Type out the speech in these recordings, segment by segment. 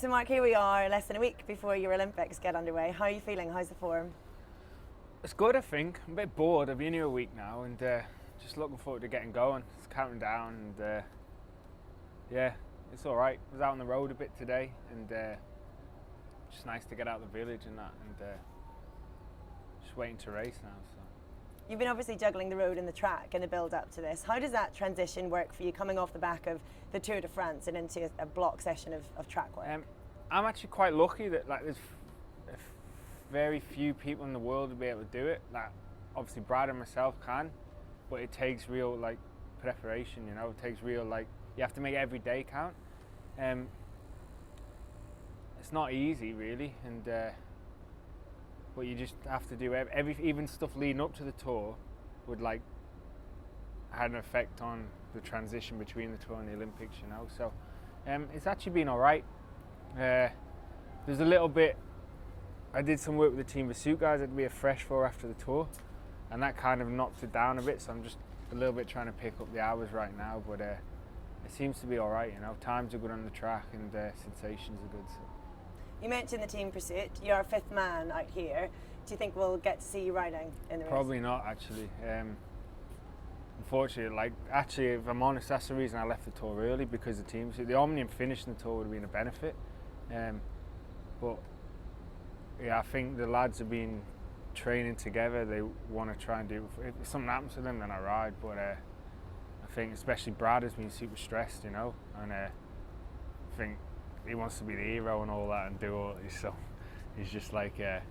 So Mark, here we are less than a week before your Olympics get underway. How are you feeling? How's the form? It's good, I think. I'm a bit bored. I've been here a week now and just looking forward to getting going. It's counting down and yeah, it's all right. I was out on the road a bit today and just nice to get out of the village and that, and just waiting to race now. So. You've been obviously juggling the road and the track in the build up to this. How does that transition work for you, coming off the back of the Tour de France and into a block session of track work? I'm actually quite lucky that there's very few people in the world to be able to do it. Obviously Brad and myself can, but it takes real preparation. You know, it takes real you have to make every day count. It's not easy really, and but you just have to do even stuff leading up to the tour would had an effect on the transition between the tour and the Olympics. You know, so it's actually been all right. There's a little bit. I did some work with the Team Pursuit guys. I'd be a fresh for after the tour, and that kind of knocked it down a bit. So I'm just a little bit trying to pick up the hours right now, but it seems to be all right. You know, times are good on the track and sensations are good. So. You mentioned the Team Pursuit. You're a fifth man out here. Do you think we'll get to see you riding in the race? Probably not, actually. Unfortunately, actually, if I'm honest, that's the reason I left the tour early, because the Team Pursuit, the Omnium finishing the tour would have been a benefit. But yeah, I think the lads have been training together. They want to try and do. If something happens to them, then I ride. But I think especially Brad has been super stressed, you know, and I think he wants to be the hero and all that and do all this. So he's just I'm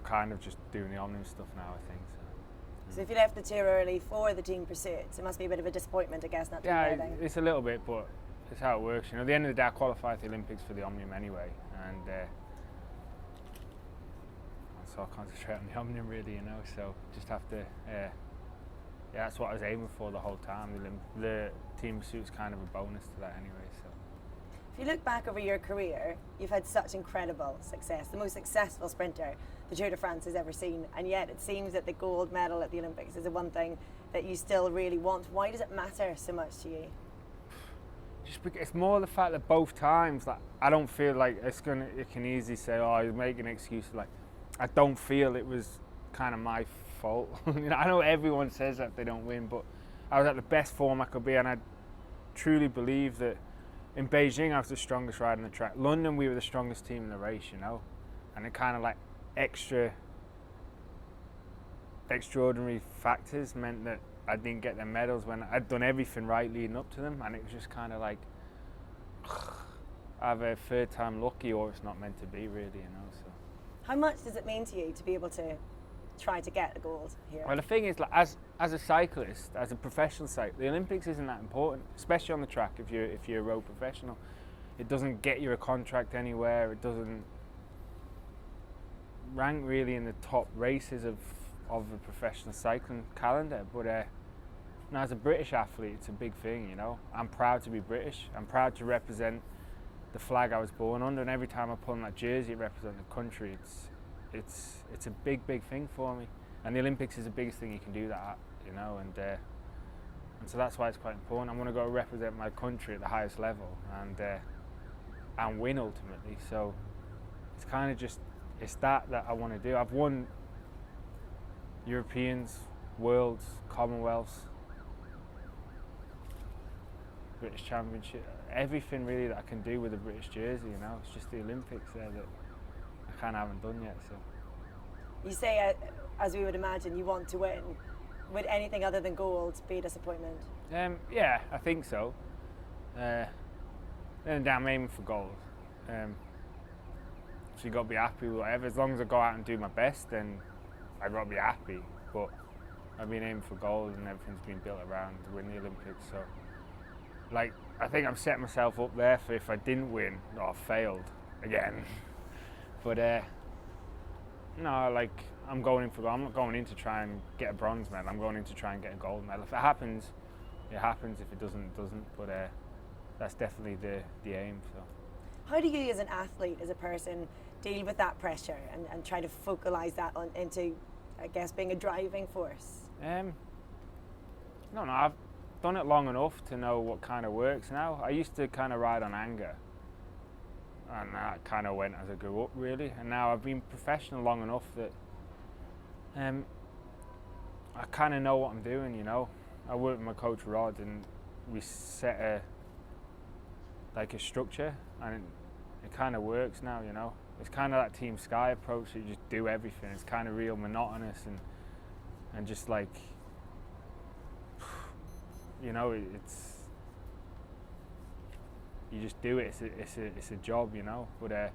kind of just doing the Omnium stuff now, I think. So if you left the tour early for the Team Pursuit, it must be a bit of a disappointment, I guess, not to be riding. It's a little bit, but it's how it works. You know, at the end of the day, I qualified for the Olympics for the Omnium anyway, and so I concentrate on the Omnium really, you know. So just have to, that's what I was aiming for the whole time. The Team Pursuit's kind of a bonus to that anyway. So. If you look back over your career, you've had such incredible success, the most successful sprinter the Tour de France has ever seen, and yet it seems that the gold medal at the Olympics is the one thing that you still really want. Why does it matter so much to you? Just because it's more the fact that both times, I don't feel like it can easily say, oh, you make an excuse. I don't feel it was kind of my fault. You know, I know everyone says that they don't win, but I was at the best form I could be, and I truly believe that in Beijing I was the strongest rider on the track. London we were the strongest team in the race, you know, and it kind of extraordinary factors meant that I didn't get the medals when I'd done everything right leading up to them, and it was just kind of either third time lucky or it's not meant to be really, you know. So. How much does it mean to you to be able to try to get the gold here? Well, the thing is, as a cyclist, as a professional cyclist, the Olympics isn't that important, especially on the track. If you're a road professional, it doesn't get you a contract anywhere. It doesn't rank really in the top races of the professional cycling calendar. But now as a British athlete, it's a big thing. You know, I'm proud to be British. I'm proud to represent the flag I was born under, and every time I put on that jersey, it represents the country. It's a big thing for me, and the Olympics is the biggest thing you can do that at, you know, and so that's why it's quite important. I want to go represent my country at the highest level and win ultimately. So it's kind of just that I want to do. I've won Europeans, Worlds, Commonwealths, British Championship, everything really that I can do with a British jersey, you know. It's just the Olympics there that I kind of haven't done yet. So. You say, as we would imagine, you want to win. Would anything other than gold be a disappointment? Yeah, I think so. Then I'm aiming for gold. So you got to be happy with whatever. As long as I go out and do my best, then I got to be happy. But I've been aiming for gold, and everything's been built around to win the Olympics. So, I think I've set myself up there for if I didn't win or failed again. But no, I'm going in for gold. I'm not going in to try and get a bronze medal. I'm going in to try and get a gold medal. If it happens, it happens. If it doesn't, it doesn't. But that's definitely the aim. So. How do you, as an athlete, as a person, deal with that pressure and try to focalise that into, I guess, being a driving force? No, I've done it long enough to know what kind of works now. I used to kind of ride on anger, and that kind of went as I grew up, really. And now I've been professional long enough that I kind of know what I'm doing, you know. I work with my coach Rod, and we set a structure, and it kind of works now, you know. It's kind of that Team Sky approach, that you just do everything. It's kind of real monotonous and just like, you know, it's you just do it. It's a job, you know. But it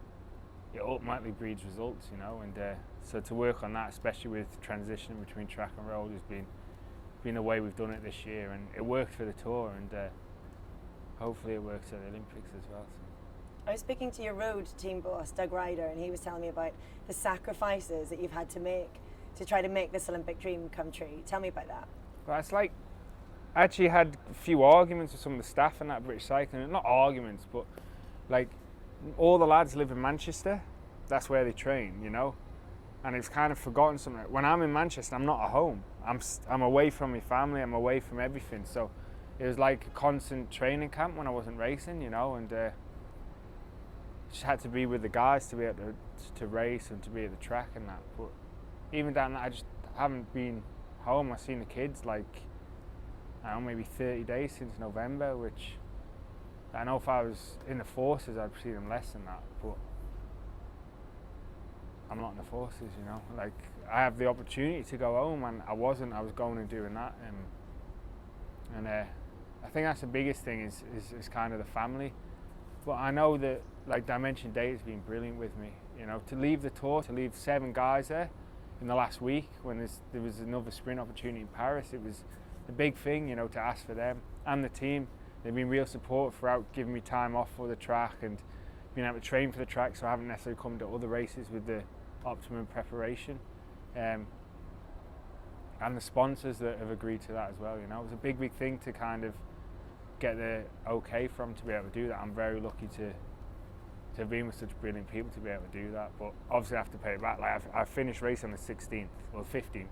ultimately breeds results, you know. And so to work on that, especially with transitioning between track and road, has been the way we've done it this year, and it worked for the tour, and hopefully it works at the Olympics as well. So. I was speaking to your road team boss, Doug Ryder, and he was telling me about the sacrifices that you've had to make to try to make this Olympic dream come true. Tell me about that. Well, it's like, I actually had a few arguments with some of the staff in that British cycling. Not arguments, but like, all the lads live in Manchester. That's where they train, you know. And it's kind of forgotten something. When I'm in Manchester, I'm not at home. I'm away from my family. I'm away from everything. So it was like a constant training camp when I wasn't racing, you know. And just had to be with the guys to be able to race and to be at the track and that. But even down that, I just haven't been home. I've seen the kids like, I don't know, maybe 30 days since November, which I know if I was in the forces I'd see them less than that, but I'm not in the forces, you know. Like, I have the opportunity to go home, and I wasn't. I was going and doing that, and I think that's the biggest thing is kind of the family. But I know that, like, Dimension Day has been brilliant with me, you know. To leave the tour, to leave 7 guys there in the last week when there was another sprint opportunity in Paris, it was the big thing, you know, to ask for them and the team. They've been real support throughout, giving me time off for the track and being able to train for the track, so I haven't necessarily come to other races with the optimum preparation. And the sponsors that have agreed to that as well, you know. It was a big thing to kind of get the okay from, to be able to do that. I'm very lucky to have been with such brilliant people to be able to do that, but obviously I have to pay it back. Like, I finished racing on the 16th, well 15th,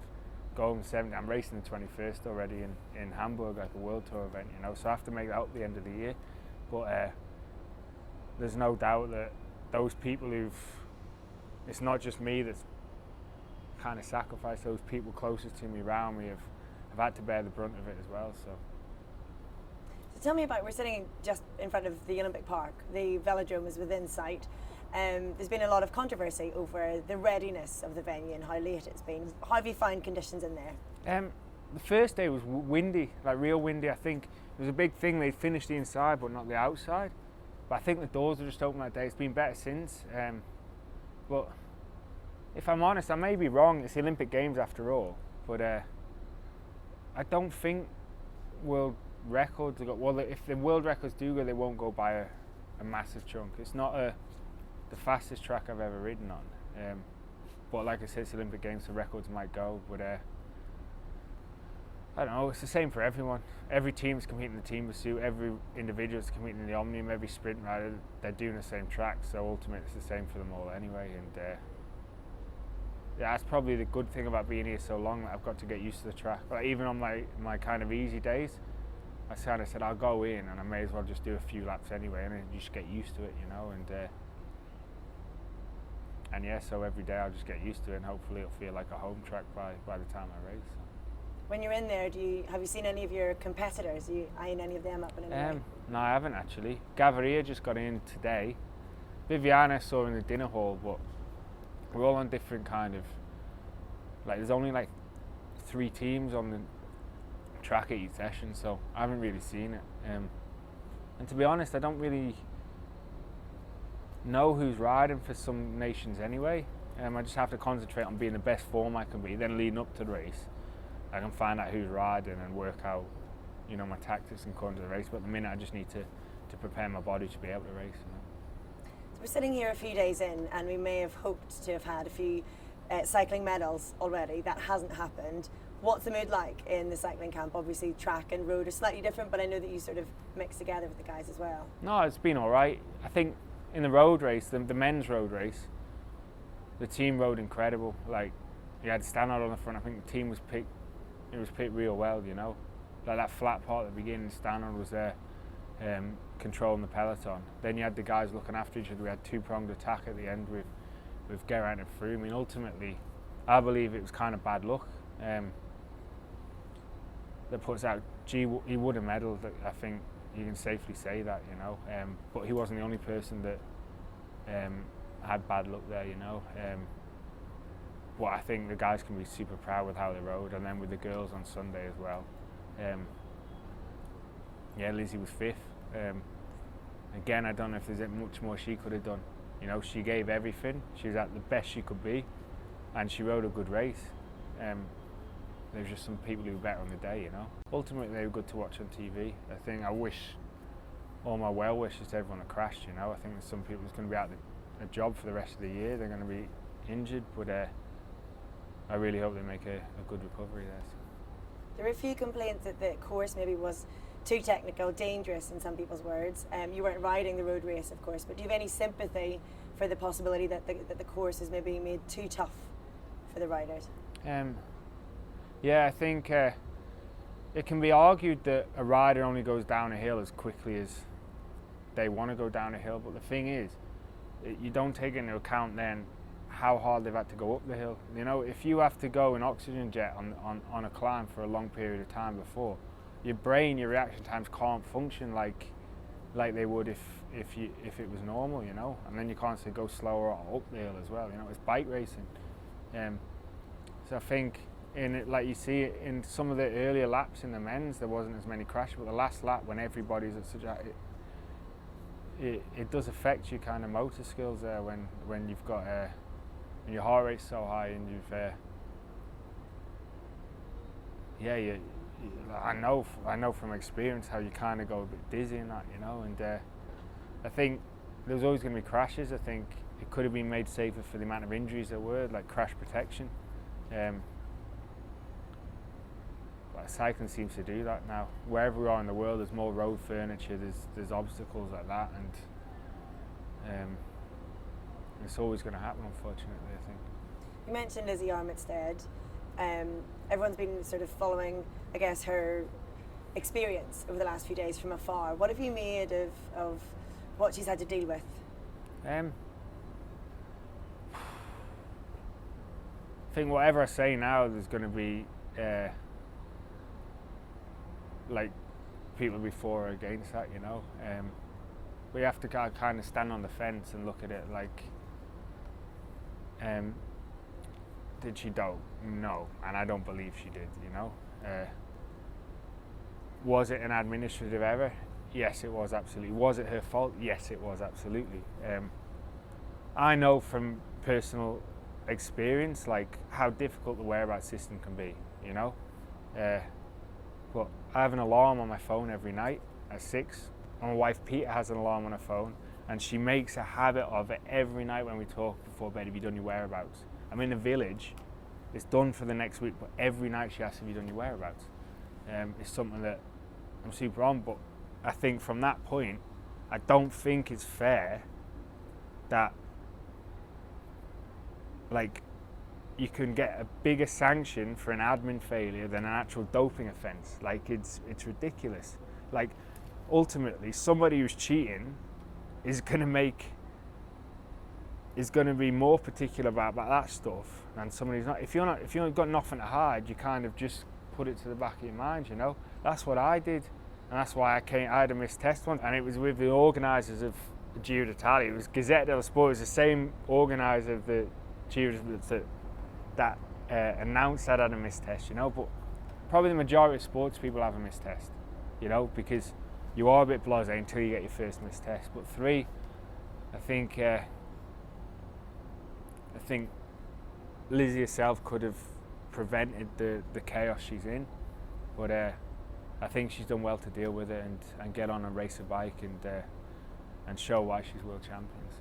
go home 17th, I'm racing the 21st already in Hamburg, like a world tour event, you know, so I have to make that up at the end of the year. But there's no doubt that those people it's not just me that's kind of sacrificed, those people closest to me, around me, have had to bear the brunt of it as well. So tell me about, we're sitting just in front of the Olympic Park. The Velodrome is within sight. There's been a lot of controversy over the readiness of the venue and how late it's been. How have you found conditions in there? The first day was windy, like real windy. I think it was a big thing. They finished the inside but not the outside. But I think the doors were just open that day. It's been better since. But if I'm honest, I may be wrong. It's the Olympic Games after all. But I don't think world records will go. Well, if the world records do go, they won't go by a massive chunk. It's not the fastest track I've ever ridden on. But like I said, it's the Olympic Games, so records might go. But I don't know, it's the same for everyone. Every team's competing in the team pursuit, every individual's competing in the Omnium, every sprint rider, they're doing the same track, so ultimately it's the same for them all anyway. And yeah, that's probably the good thing about being here so long, that I've got to get used to the track. But even on my kind of easy days, I kind of said I'll go in and I may as well just do a few laps anyway, and then you just get used to it, you know. And yeah, so every day I'll just get used to it, and hopefully it'll feel like a home track by the time I race. When you're in there, have you seen any of your competitors? Are you eyeing any of them up in any way? No, I haven't actually. Gaviria just got in today. Viviana saw in the dinner hall, but we're all on different kind of, like, there's only like 3 teams on the track at each session, so I haven't really seen it. And to be honest, I don't really know who's riding for some nations anyway. I just have to concentrate on being the best form I can be. Then leading up to the race, I can find out who's riding and work out, you know, my tactics and going to the race. But at the minute, I just need to prepare my body to be able to race. You know? So we're sitting here a few days in, and we may have hoped to have had a few cycling medals already. That hasn't happened. What's the mood like in the cycling camp? Obviously, track and road are slightly different, but I know that you sort of mix together with the guys as well. No, it's been all right. I think in the road race, the men's road race, the team rode incredible. Like, you had Stannard on the front. I think the team was picked. It was picked real well, you know. Like that flat part at the beginning, Stannard was there. controlling the peloton. Then you had the guys looking after each other. We had two-pronged attack at the end with Geraint and Froome. I mean, ultimately, I believe it was kind of bad luck. That puts out, he would have medalled. I think you can safely say that, you know. But he wasn't the only person that had bad luck there, you know. But I think the guys can be super proud with how they rode, and then with the girls on Sunday as well. Yeah, Lizzie was fifth. Again, I don't know if there's much more she could have done. You know, she gave everything. She was at the best she could be, and she rode a good race. There was just some people who were better on the day, you know. Ultimately, they were good to watch on TV. I think I wish all my well wishes to everyone that crashed, you know. I think there's some people who's going to be out of a job for the rest of the year. They're going to be injured, but I really hope they make a good recovery there. There were a few complaints that the course maybe was too technical, dangerous in some people's words. You weren't riding the road race, of course, but do you have any sympathy for the possibility that the course is maybe made too tough for the riders? Yeah, I think it can be argued that a rider only goes down a hill as quickly as they want to go down a hill, but the thing is, you don't take into account then how hard they've had to go up the hill. You know, if you have to go in oxygen jet on a climb for a long period of time before, your brain, your reaction times can't function like they would if it was normal, you know. And then you can't say go slower or up the hill as well, you know. It's bike racing. So I think like you see it in some of the earlier laps in the men's, there wasn't as many crashes, but the last lap when everybody's at such a it does affect your kind of motor skills there when you've got when your heart rate's so high and you've I know from experience how you kind of go a bit dizzy and that, you know. And I think there was always going to be crashes. I think it could have been made safer for the amount of injuries there were, like crash protection. But cycling seems to do that now. Wherever we are in the world, there's more road furniture, there's obstacles like that, and it's always going to happen, unfortunately, I think. You mentioned Lizzie Armitstead. Everyone's been sort of following, I guess, her experience over the last few days from afar. What have you made of what she's had to deal with? I think whatever I say now, there's going to be like people before or against that, you know. We have to kind of stand on the fence and look at it like, did she dope? No, and I don't believe she did, you know. Was it an administrative error? Yes, it was, absolutely. Was it her fault? Yes, it was, absolutely. I know from personal experience like how difficult the whereabouts system can be, you know. But I have an alarm on my phone every night at 6. My wife Peter has an alarm on her phone, and she makes a habit of it every night when we talk before bed. Have you done your whereabouts? I'm in a village, it's done for the next week, but every night she asks, have you done your whereabouts? It's something that I'm super on, but I think from that point, I don't think it's fair that like you can get a bigger sanction for an admin failure than an actual doping offence. Like it's ridiculous. Like ultimately, somebody who's cheating is going to be more particular about that stuff than somebody who's not. If you've got nothing to hide, you kind of just put it to the back of your mind, you know. That's what I did, and that's why I had a missed test once, and it was with the organisers of the Giro d'Italia. It was Gazzetta dello Sport. It was the same organiser of the Giro that announced that I had a missed test, you know. But probably the majority of sports people have a missed test, you know, because you are a bit blasé until you get your first missed test. But 3, I think Lizzie herself could have prevented the chaos she's in, but I think she's done well to deal with it and get on and race a bike and show why she's world champions.